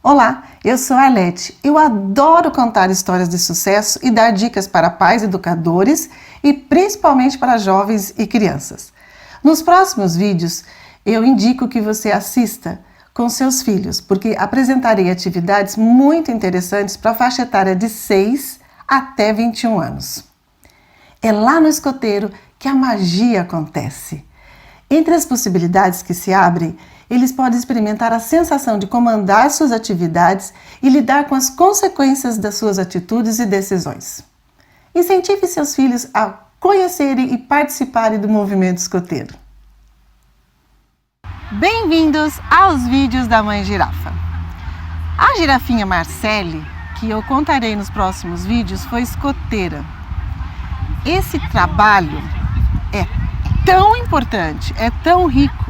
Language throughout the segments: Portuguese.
Olá, eu sou a Arlete. Eu adoro contar histórias de sucesso e dar dicas para pais educadores e principalmente para jovens e crianças. Nos próximos vídeos, eu indico que você assista com seus filhos, porque apresentarei atividades muito interessantes para a faixa etária de 6 até 21 anos. É lá no escoteiro que a magia acontece. Entre as possibilidades que se abrem, eles podem experimentar a sensação de comandar suas atividades e lidar com as consequências das suas atitudes e decisões. Incentive seus filhos a conhecerem e participarem do movimento escoteiro. Bem-vindos aos vídeos da Mãe Girafa. A girafinha Marcele, que eu contarei nos próximos vídeos, foi escoteira. Esse trabalho é tão importante, é tão rico,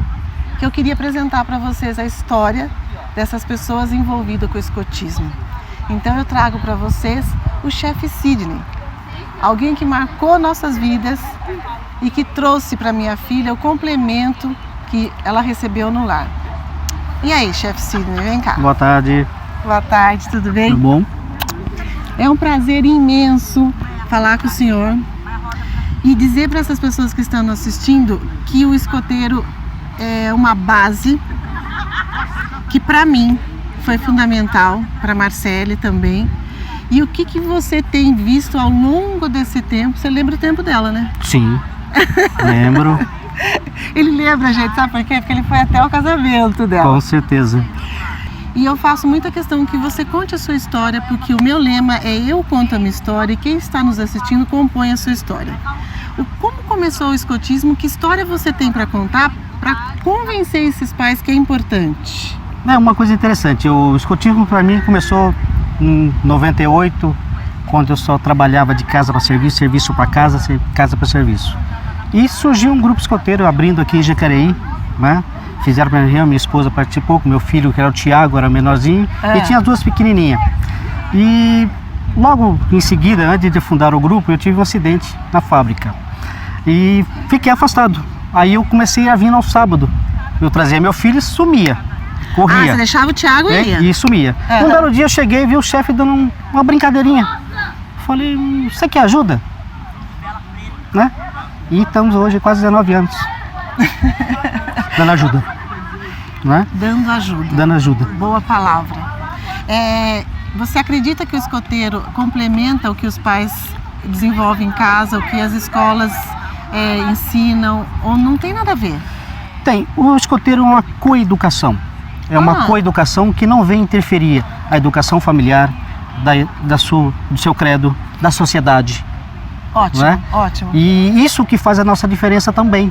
que eu queria apresentar para vocês a história dessas pessoas envolvidas com o escotismo. Então eu trago para vocês o chefe Sidney, alguém que marcou nossas vidas e que trouxe para minha filha o complemento que ela recebeu no lar. E aí, chefe Sidney, vem cá. Boa tarde. Boa tarde, tudo bem? Tudo bom? É um prazer imenso falar com o senhor e dizer para essas pessoas que estão nos assistindo que o escoteiro é uma base que para mim foi fundamental, para Marcele também. E o que você tem visto ao longo desse tempo? Você lembra o tempo dela, né? Sim, lembro. Ele lembra, gente, sabe por quê? Porque ele foi até o casamento dela. Com certeza. E eu faço muita questão que você conte a sua história, porque o meu lema é eu conto a minha história e quem está nos assistindo compõe a sua história. Como começou o escotismo? Que história você tem para contar para convencer esses pais que é importante? É uma coisa interessante. O escotismo para mim começou em 98, quando eu só trabalhava de casa para serviço, serviço para casa, casa para serviço. E surgiu um grupo escoteiro abrindo aqui em Jacareí, né? Fizeram para mim, minha esposa participou, com meu filho, que era o Tiago, era menorzinho, e tinha as duas pequenininhas. E logo em seguida, antes de fundar o grupo, eu tive um acidente na fábrica e fiquei afastado. Aí eu comecei a vir ao sábado. Eu trazia meu filho e sumia, corria. Ah, você deixava o Tiago e ia? E sumia. Um belo dia eu cheguei e vi o chefe dando uma brincadeirinha. Falei, você quer ajuda? Né? E estamos hoje quase 19 anos. Dando ajuda. Né? Dando ajuda. Dando ajuda. Boa palavra. Você acredita que o escoteiro complementa o que os pais desenvolvem em casa, o que as escolas ensinam, ou não tem nada a ver? Tem. O escoteiro é uma coeducação. É uma coeducação que não vem interferir a educação familiar, do seu credo, da sociedade. Ótimo, né? Ótimo. E isso que faz a nossa diferença também.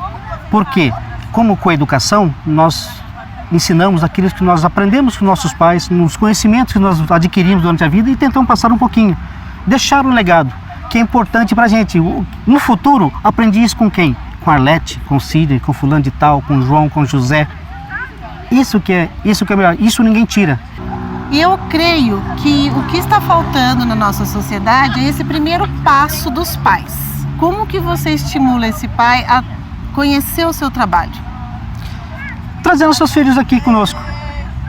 Porque, como coeducação, nós ensinamos aquilo que nós aprendemos com nossos pais, nos conhecimentos que nós adquirimos durante a vida e tentamos passar um pouquinho. Deixar um legado, que é importante pra gente. No futuro, aprendi isso com quem? Com a Arlete, com o Sidney, com fulano de tal, com o João, com o José. Isso que é melhor, isso ninguém tira. E eu creio que o que está faltando na nossa sociedade é esse primeiro passo dos pais. Como que você estimula esse pai a conhecer o seu trabalho? Trazendo seus filhos aqui conosco.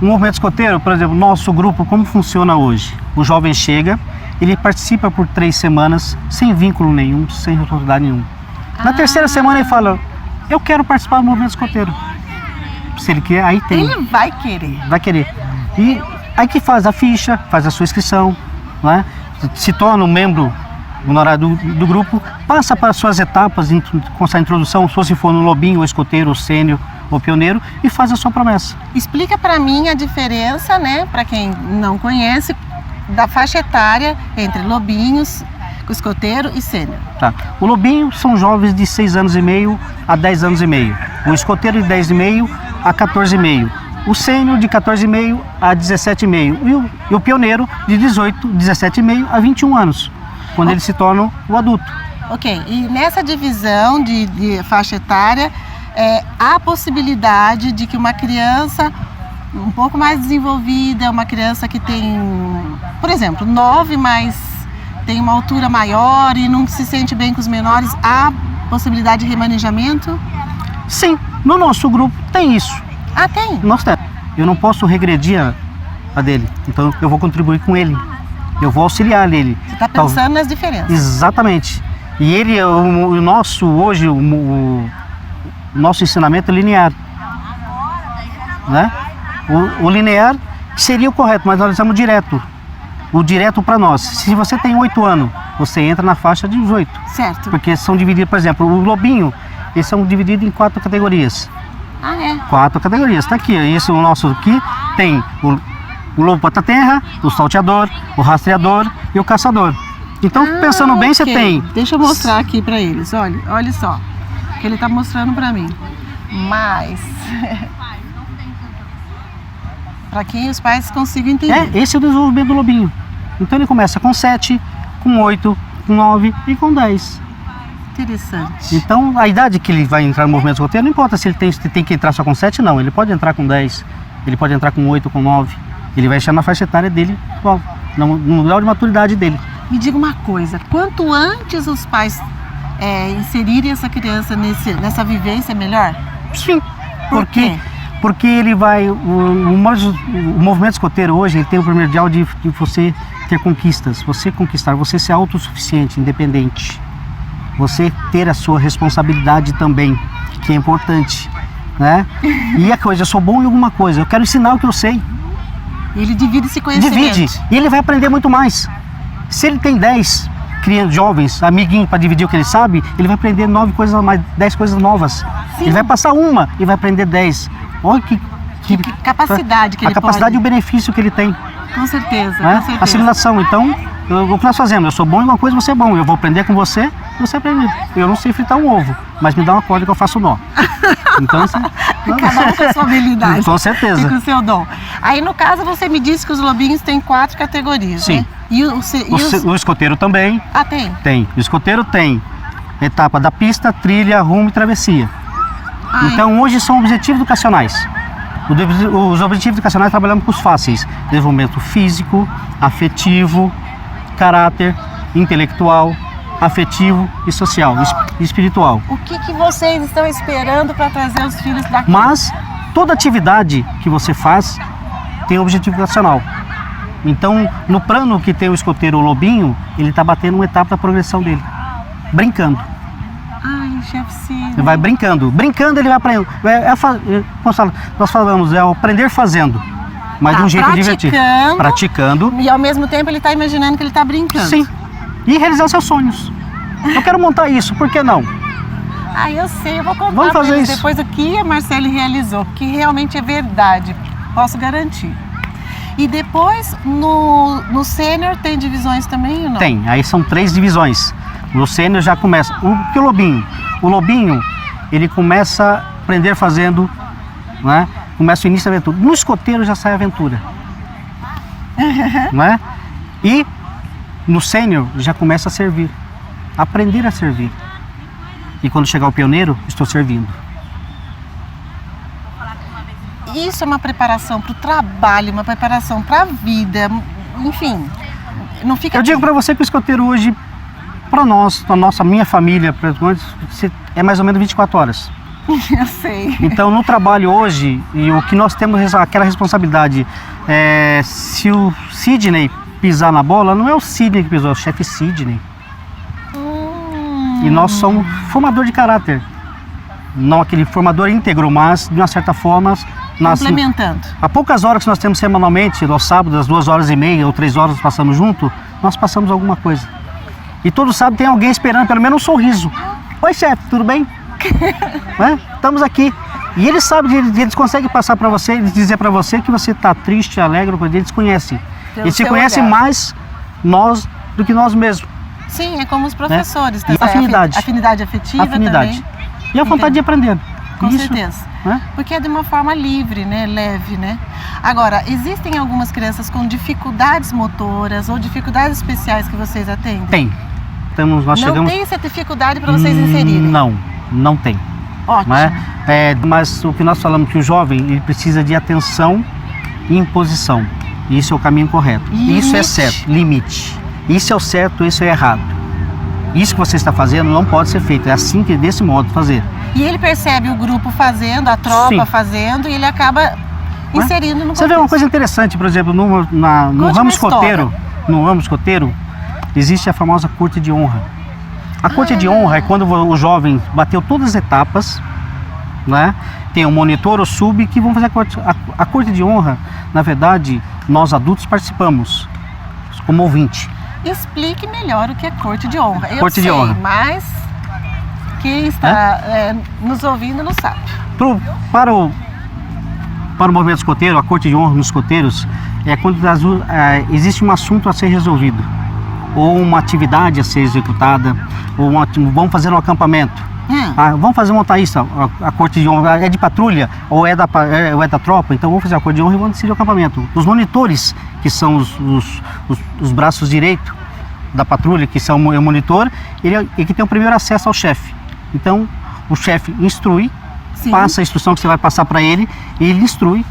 O movimento escoteiro, por exemplo, nosso grupo, como funciona hoje? O jovem chega, ele participa por 3 semanas, sem vínculo nenhum, sem responsabilidade nenhuma. Na terceira semana ele fala, eu quero participar do movimento escoteiro. Se ele quer, aí tem. Ele vai querer. Vai querer. E aí que faz a ficha, faz a sua inscrição, né? Se torna um membro honorário do grupo, passa para as suas etapas, com essa introdução, se for no lobinho, o escoteiro, o sênior, o pioneiro, e faz a sua promessa. Explica para mim a diferença, né, para quem não conhece, da faixa etária entre lobinhos, escoteiro e sênior. Tá. O lobinho são jovens de 6 anos e meio a 10 anos e meio. O escoteiro de 10 e meio a 14 e meio. O sênior de 14,5 a 17,5 e o pioneiro de 18, 17,5 a 21 anos, quando eles se tornam o adulto. Ok, e nessa divisão de faixa etária, há a possibilidade de que uma criança um pouco mais desenvolvida, uma criança que tem, por exemplo, 9, mas tem uma altura maior e não se sente bem com os menores, há possibilidade de remanejamento? Sim, no nosso grupo tem isso. Ah, tem? Nós temos. Eu não posso regredir a dele. Então eu vou contribuir com ele. Eu vou auxiliar ele. Você está pensando nas diferenças. Exatamente. E ele, o nosso, hoje, o nosso ensinamento é linear. Né? O linear seria o correto, mas nós usamos direto. O direto para nós. Se você tem 8 anos, você entra na faixa de 18. Certo. Porque são divididos, por exemplo, o lobinho, eles são divididos em 4 categorias. Ah, é? 4 categorias. Está aqui. Isso, o nosso aqui tem o lobo pata-terra, o salteador, o rastreador e o caçador. Então, pensando bem, você tem... Deixa eu mostrar aqui para eles. Olha só. Que ele está mostrando para mim. Mas... para que os pais consigam entender. Esse é o desenvolvimento do lobinho. Então ele começa com 7, com 8, com 9 e com 10. Interessante. Então a idade que ele vai entrar no movimento escoteiro, não importa se ele tem que entrar só com 7, não. Ele pode entrar com 10, ele pode entrar com 8, com 9. Ele vai estar na faixa etária dele, no grau de maturidade dele. Me diga uma coisa, quanto antes os pais inserirem essa criança nessa vivência, melhor? Sim. Por quê? Porque ele vai... O movimento escoteiro hoje, ele tem o primordial de você ter conquistas. Você conquistar, você ser autossuficiente, independente. Você ter a sua responsabilidade também, que é importante. Né? E a coisa, eu sou bom em alguma coisa, eu quero ensinar o que eu sei. Ele divide esse conhecimento. Divide. E ele vai aprender muito mais. Se ele tem 10 crianças jovens, amiguinhos para dividir o que ele sabe, ele vai aprender 9 coisas a mais, 10 coisas novas. Sim. Ele vai passar uma e vai aprender 10. Olha que capacidade que ele A capacidade e o benefício que ele tem. Com certeza, Né? com certeza. Assimilação. Então, o que nós fazemos? Eu sou bom em uma coisa, você é bom. Eu vou aprender com você, você aprende. Eu não sei fritar um ovo, mas me dá uma corda que eu faço nó. Então, assim, cada um com a sua habilidade. Com certeza. E com o seu dom. Aí, no caso, você me disse que os lobinhos têm 4 categorias, Sim. Né? E o escoteiro também. Ah, tem? Tem. O escoteiro tem etapa da pista, trilha, rumo e travessia. Então, hoje são objetivos educacionais. Os objetivos educacionais trabalhamos com os fáceis: desenvolvimento físico, afetivo, caráter, intelectual, afetivo e social, e espiritual. O que vocês estão esperando para trazer os filhos daqui? Mas toda atividade que você faz tem um objetivo educacional. Então, no plano que tem o escoteiro, o lobinho, ele está batendo uma etapa da progressão dele, brincando. Ai, chefe, sim. Ele vai brincando. Brincando, ele vai aprender. Nós falamos, é aprender fazendo, mas de um jeito divertido. Praticando. E ao mesmo tempo ele está imaginando que ele está brincando. Sim. E realizar seus sonhos. Eu quero montar isso, por que não? Ah, eu sei, eu vou contar. Vamos fazer isso. Depois o que a Marcele realizou, que realmente é verdade, posso garantir. E depois, no sênior tem divisões também ou não? Tem, aí são 3 divisões. No sênior já começa. O lobinho? O lobinho, ele começa a aprender fazendo, né? Começa o início da aventura. No escoteiro já sai a aventura. Né? E no sênior já começa a servir. Aprender a servir. E quando chegar o pioneiro, estou servindo. Isso é uma preparação para o trabalho, uma preparação para a vida, enfim, não fica... Eu digo para você que o escoteiro hoje, para nós, minha família, é mais ou menos 24 horas. Eu sei. Então, no trabalho hoje, e o que nós temos aquela responsabilidade, se o Sidney pisar na bola, não é o Sidney que pisou, é o chefe Sidney. E nós somos formador de caráter. Não aquele formador íntegro, mas de uma certa forma... Complementando. Há poucas horas que nós temos semanalmente, no sábado, às 2h30 ou 3 horas passamos junto, nós passamos alguma coisa. E todo sábado tem alguém esperando pelo menos um sorriso. Oi, chefe, tudo bem? Estamos aqui. E eles sabem, eles conseguem passar para você, dizer para você que você está triste, alegre, eles conhecem. Eles se conhecem mais nós do que nós mesmos. Sim, é como os professores. E afinidade. Afinidade afetiva também. E a vontade de aprender. Com certeza. Porque é de uma forma livre, né? Leve, né? Agora, existem algumas crianças com dificuldades motoras ou dificuldades especiais que vocês atendem? Tem. Não tem essa dificuldade para vocês inserirem? Não tem. Ótimo. Mas o que nós falamos que o jovem ele precisa de atenção e imposição. Isso é o caminho correto. Limite. Isso é certo. Limite. Isso é o certo, isso é errado. Isso que você está fazendo não pode ser feito. É assim que desse modo fazer. E ele percebe o grupo fazendo, a tropa Sim. fazendo, e ele acaba inserindo no contexto. Você vê uma coisa interessante, por exemplo, no ramo escoteiro, existe a famosa corte de honra. A corte de honra é quando o jovem bateu todas as etapas, né? Tem um monitor ou sub que vão fazer a corte. A corte de honra, na verdade, nós adultos participamos como ouvinte. Explique melhor o que é corte de honra. Eu corte sei, de honra. Mas quem está nos ouvindo não sabe. Para o movimento escoteiro, a corte de honra nos escoteiros é quando existe um assunto a ser resolvido, ou uma atividade a ser executada, ou vamos fazer um acampamento. Vamos montar isso, a corte de honra é de patrulha ou é da tropa, então vamos fazer a corte de honra e vamos decidir o acampamento. Os monitores, que são os braços direitos da patrulha, que são o monitor, ele que tem o primeiro acesso ao chefe. Então o chefe instrui, sim, passa a instrução que você vai passar para ele e ele instrui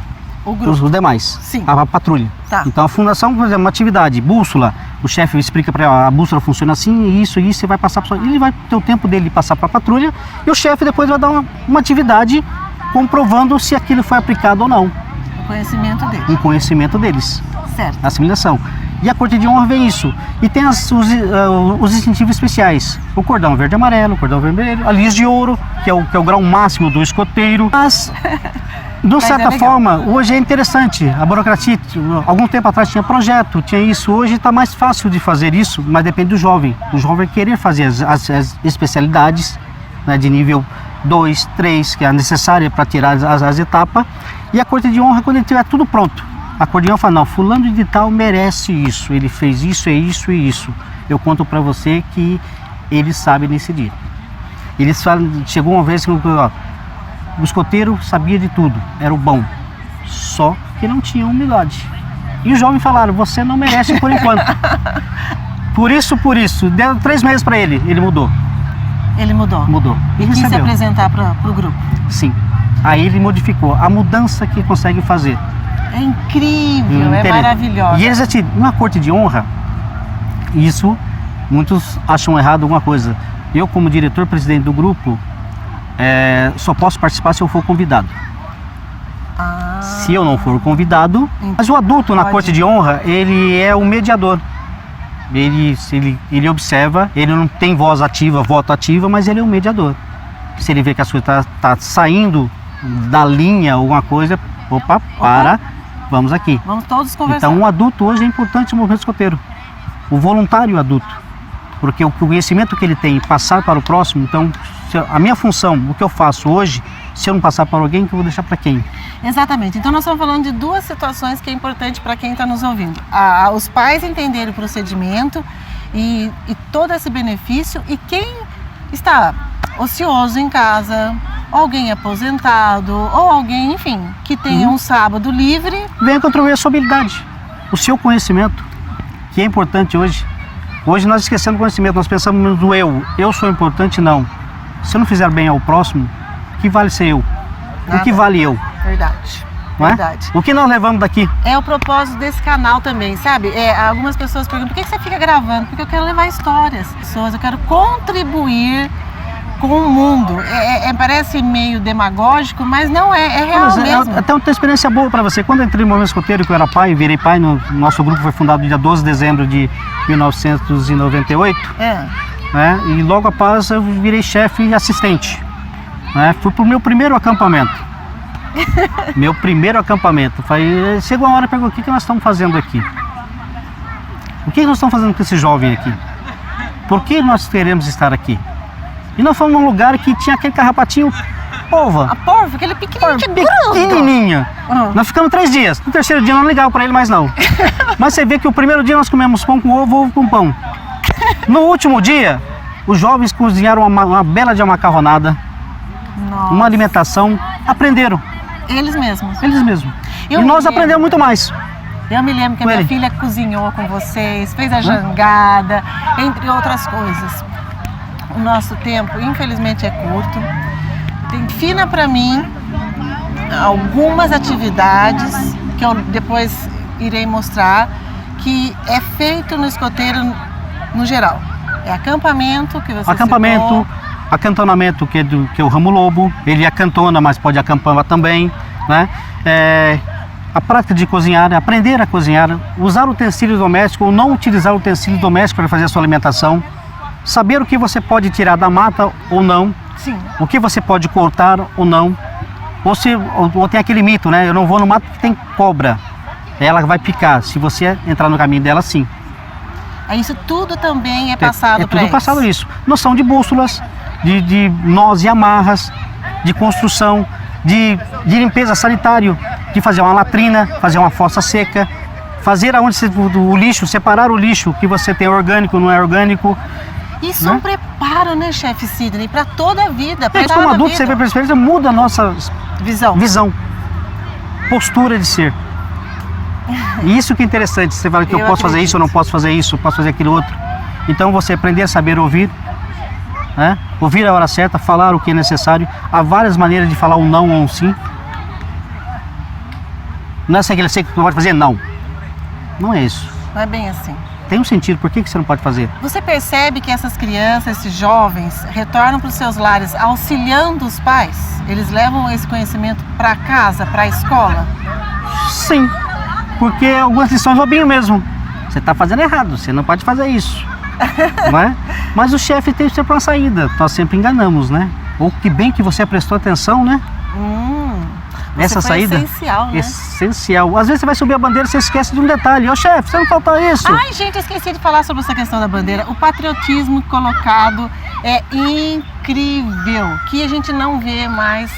os demais, sim, a patrulha. Tá. Então a fundação, por exemplo, uma atividade, bússola, o chefe explica para ela, a bússola funciona assim, isso, você vai passar para ele vai ter o tempo dele passar para a patrulha e o chefe depois vai dar uma atividade comprovando se aquilo foi aplicado ou não. O conhecimento deles. O conhecimento deles. Certo. A assimilação. E a corte de honra vem isso. E tem os incentivos especiais. O cordão verde e amarelo, o cordão vermelho, a lis de ouro, que é o grau máximo do escoteiro. Mas de certa forma, hoje é interessante. A burocracia, algum tempo atrás tinha projeto, tinha isso. Hoje está mais fácil de fazer isso, mas depende do jovem. O jovem querer fazer as especialidades, né, de nível 2, 3, que é necessária para tirar as etapas. E a corte de honra, quando ele tiver tudo pronto. A corte de honra fala, não, fulano de tal merece isso, ele fez isso, é isso e isso. Eu conto para você que ele sabe decidir. Eles falam, chegou uma vez que o escoteiro sabia de tudo, era o bom, só que não tinha humildade. E os jovens falaram, você não merece por enquanto. Por isso, deram 3 meses para ele mudou. Ele mudou? Mudou. E quis se apresentar para o grupo? Sim. Aí ele modificou, a mudança que consegue fazer. É incrível, é maravilhoso. E eles, uma corte de honra, isso, muitos acham errado alguma coisa. Eu, como diretor-presidente do grupo, só posso participar se eu for convidado. Se eu não for convidado, mas o adulto na corte de honra, ele é o mediador. Ele observa, ele não tem voz ativa, voto ativa, mas ele é um mediador. Se ele vê que a coisa está saindo da linha, alguma coisa, vamos aqui. Vamos todos conversar. Então o adulto hoje é importante no movimento escoteiro. O voluntário adulto. Porque o conhecimento que ele tem, passar para o próximo, então a minha função, o que eu faço hoje, se eu não passar para alguém, que eu vou deixar para quem? Exatamente. Então nós estamos falando de 2 situações que é importante para quem está nos ouvindo. Os pais entenderem o procedimento e todo esse benefício, e quem está ocioso em casa, alguém aposentado, ou alguém, enfim, que tenha um sábado livre. Venha contribuir a sua habilidade, o seu conhecimento, que é importante hoje. Hoje nós esquecemos o conhecimento, nós pensamos no eu sou importante, não. Se eu não fizer bem ao próximo, o que vale ser eu? O que vale eu? Verdade. Não é? Verdade. O que nós levamos daqui? É o propósito desse canal também, sabe? Algumas pessoas perguntam, por que você fica gravando? Porque eu quero levar histórias, eu quero contribuir com o mundo. Parece meio demagógico, mas não é real mesmo. Até uma experiência boa para você. Quando eu entrei no movimento escoteiro, que eu era pai, virei pai, nosso grupo foi fundado no dia 12 de dezembro de 1998. E logo após eu virei chefe e assistente. Fui para o meu primeiro acampamento. Meu primeiro acampamento. Chegou uma hora e perguntou, o que nós estamos fazendo aqui? O que nós estamos fazendo com esse jovem aqui? Por que nós queremos estar aqui? E nós fomos num lugar que tinha aquele carrapatinho polva. A polva, aquele pequenininho. Nós ficamos 3 dias. No 3º dia não ligava para ele mais não. Mas você vê que o primeiro dia nós comemos pão com ovo, ovo com pão. No último dia, os jovens cozinharam uma bela de uma macarronada. Nossa. Uma alimentação. Aprenderam. Eles mesmos. Eles mesmos. E nós aprendemos muito mais. Eu me lembro que a minha filha cozinhou com vocês, fez a jangada, entre outras coisas. O nosso tempo, infelizmente, é curto. Defina para mim algumas atividades que eu depois irei mostrar que é feito no escoteiro no geral. É acampamento que você citou. Acantonamento, que é o ramo lobo. Ele acantona, mas pode acampar também, né? a prática de cozinhar, aprender a cozinhar, usar utensílios domésticos ou não utilizar utensílios domésticos para fazer a sua alimentação, saber o que você pode tirar da mata ou não, Sim. o que você pode cortar ou não, ou tem aquele mito, né? Eu não vou no mato porque tem cobra, ela vai picar, se você entrar no caminho dela, sim. Isso tudo também é passado para eles. É tudo passado isso. Noção de bússolas, de nós e amarras, de construção, de limpeza sanitária, de fazer uma latrina, fazer uma fossa seca, fazer o lixo, separar o lixo que você tem orgânico, não é orgânico. Isso é um preparo, né, chefe Sidney, para toda a vida. Como adulto, você vê para a experiência, muda a nossa visão, postura de ser. E isso que é interessante, você fala que eu posso fazer isso, eu não posso fazer isso, eu posso fazer aquilo outro. Então você aprender a saber ouvir, né? Ouvir a hora certa, falar o que é necessário. Há várias maneiras de falar um não ou um sim. Não é aquele que você pode fazer não. Não é isso. Não é bem assim. Tem um sentido, por que você não pode fazer? Você percebe que essas crianças, esses jovens, retornam para os seus lares auxiliando os pais? Eles levam esse conhecimento para casa, para a escola? Sim, porque algumas lições bobinho mesmo. Você está fazendo errado, você não pode fazer isso. Não é? Mas o chefe tem sempre uma saída, nós sempre enganamos, né? Ou que bem que você prestou atenção, né? Essa saída essencial, né? Essencial. Às vezes você vai subir a bandeira e você esquece de um detalhe. Ô chefe, você não faltou isso? Ai, gente, eu esqueci de falar sobre essa questão da bandeira. O patriotismo colocado é incrível, que a gente não vê mais.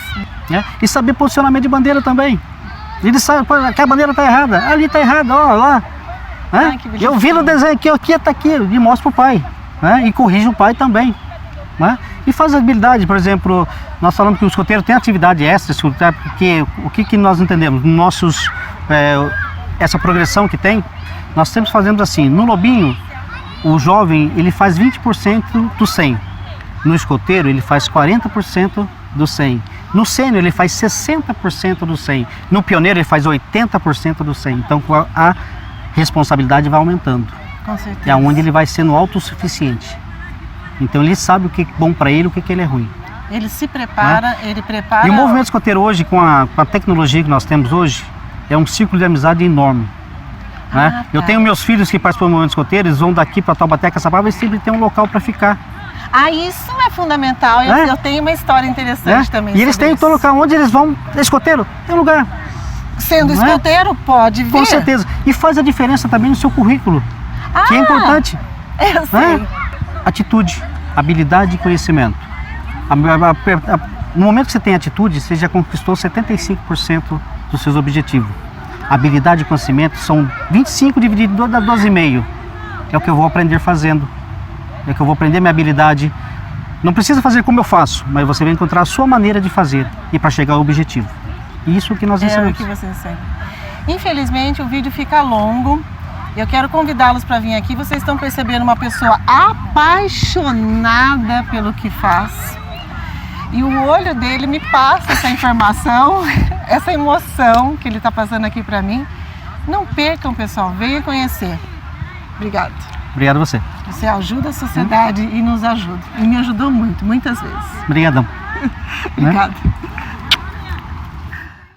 E saber posicionamento de bandeira também. Ele sabe que a bandeira está errada. Ali está errada, ó, lá. Ai, eu vi no desenho aqui está aqui, e mostro para o pai. E corrige o pai também. E faz habilidade, por exemplo, nós falamos que o escoteiro tem atividade extra, porque o que nós entendemos? Essa progressão que tem, nós sempre fazemos assim, no lobinho, o jovem ele faz 20% do 100, no escoteiro ele faz 40% do 100, no sênior ele faz 60% do 100, no pioneiro ele faz 80% do 100, então a responsabilidade vai aumentando. Com certeza. É onde ele vai sendo autossuficiente. Então ele sabe o que é bom para ele e o que ele é ruim. Ele se prepara, ele prepara... E o movimento escoteiro hoje, com a tecnologia que nós temos hoje, é um ciclo de amizade enorme. Tá. Eu tenho meus filhos que participam do movimento escoteiro, eles vão daqui para Taubaté, Caçapava, e sempre tem um local para ficar. Isso é fundamental. Eu tenho uma história interessante também. E eles têm todo local onde eles vão, escoteiro, tem lugar. Sendo escoteiro, pode vir. Com certeza. E faz a diferença também no seu currículo, que é importante. Eu sei. Atitude, habilidade e conhecimento. No momento que você tem atitude, você já conquistou 75% dos seus objetivos. Habilidade e conhecimento são 25 dividido dá 12,5. É o que eu vou aprender fazendo. É o que eu vou aprender minha habilidade. Não precisa fazer como eu faço, mas você vai encontrar a sua maneira de fazer e para chegar ao objetivo. Isso que nós ensinamos. É o que você ensina. Infelizmente o vídeo fica longo. Eu quero convidá-los para vir aqui. Vocês estão percebendo uma pessoa apaixonada pelo que faz. E o olho dele me passa essa informação, essa emoção que ele está passando aqui para mim. Não percam, pessoal. Venha conhecer. Obrigado. Obrigado a você. Você ajuda a sociedade e nos ajuda. E me ajudou muito, muitas vezes. Obrigadão. Obrigado.